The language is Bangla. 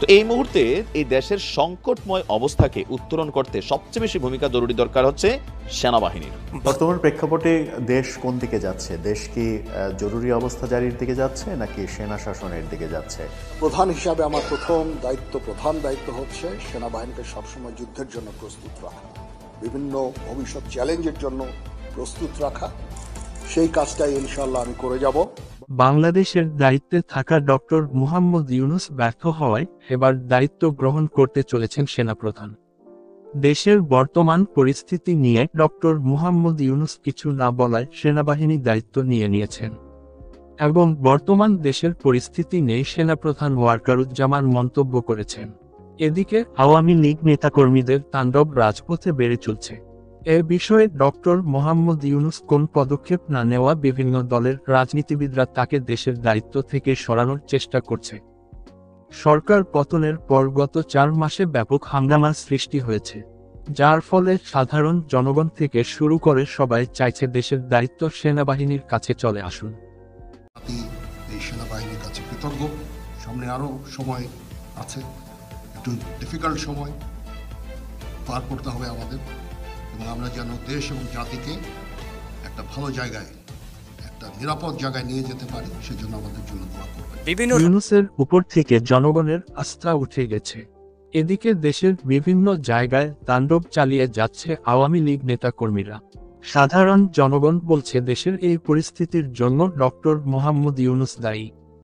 তো এই মুহূর্তে এই দেশের সংকটময় অবস্থাকে উত্তরণ করতে সবচেয়ে বেশি ভূমিকা জরুরি দরকার হচ্ছে সেনাবাহিনীর। বর্তমান প্রেক্ষাপটে দেশ কোন দিকে যাচ্ছে? দেশ কি জরুরি অবস্থা জারির দিকে যাচ্ছে নাকি সেনা শাসনের দিকে যাচ্ছে? প্রধান হিসাবে আমার প্রধান দায়িত্ব হচ্ছে সেনাবাহিনীকে সবসময় যুদ্ধের জন্য প্রস্তুত রাখা, বিভিন্ন ভবিষ্যৎ চ্যালেঞ্জের জন্য প্রস্তুত রাখা। সেই কাজটাই ইনশাআল্লাহ আমি করে যাব। বাংলাদেশের দায়িত্বে থাকা ডক্টর মুহাম্মদ ইউনূস ব্যর্থ হওয়ায় এবার দায়িত্ব গ্রহণ করতে চলেছেন সেনাপ্রধান। দেশের বর্তমান পরিস্থিতি নিয়ে ডক্টর মুহাম্মদ ইউনূস কিছু না বলায় সেনাবাহিনী দায়িত্ব নিয়েছেন এবং বর্তমান দেশের পরিস্থিতি নিয়ে সেনাপ্রধান ওয়াকারুজ্জামান মন্তব্য করেছেন। এদিকে আওয়ামী লীগ নেতাকর্মীদের তাণ্ডব রাজপথে বেড়ে চলছে। এ বিষয়ে ডক্টর মোহাম্মদ ইউনূস কোন পদক্ষেপ না নেওয়া বিভিন্ন দলের রাজনীতিবিদরা তাকে দেশের দায়িত্ব থেকে সরানোর চেষ্টা করছে। সরকার পতনের পর গত 4 মাসে ব্যাপক হাঙ্গামার সৃষ্টি হয়েছে, যার ফলে সাধারণ জনগণ থেকে শুরু করে সবাই চাইছে দেশের দায়িত্ব সেনাবাহিনীর কাছে চলে আসুন। এই সেনাবাহিনীর কাছে কৃতজ্ঞ। সামনে আরও সময় আছে, একটু ডিফিকাল্ট সময় পার করতে হবে আমাদের, এবং আমরা যেন দেশ এবং জাতিকে একটা ভালো জায়গায়, একটা নিরাপদ জায়গায় নিয়ে যেতে পারি, সেজন্য আমাদের জন্য দোয়া করবেন। ইউনূসের উপর থেকে জনগণের আস্থা উঠে গেছে। এদিকে দেশের বিভিন্ন জায়গায় তাণ্ডব চালিয়ে যাচ্ছে আওয়ামী লীগ নেতাকর্মীরা। সাধারণ জনগণ বলছে দেশের এই পরিস্থিতির জন্য ডক্টর মোহাম্মদ ইউনূস দায়ী।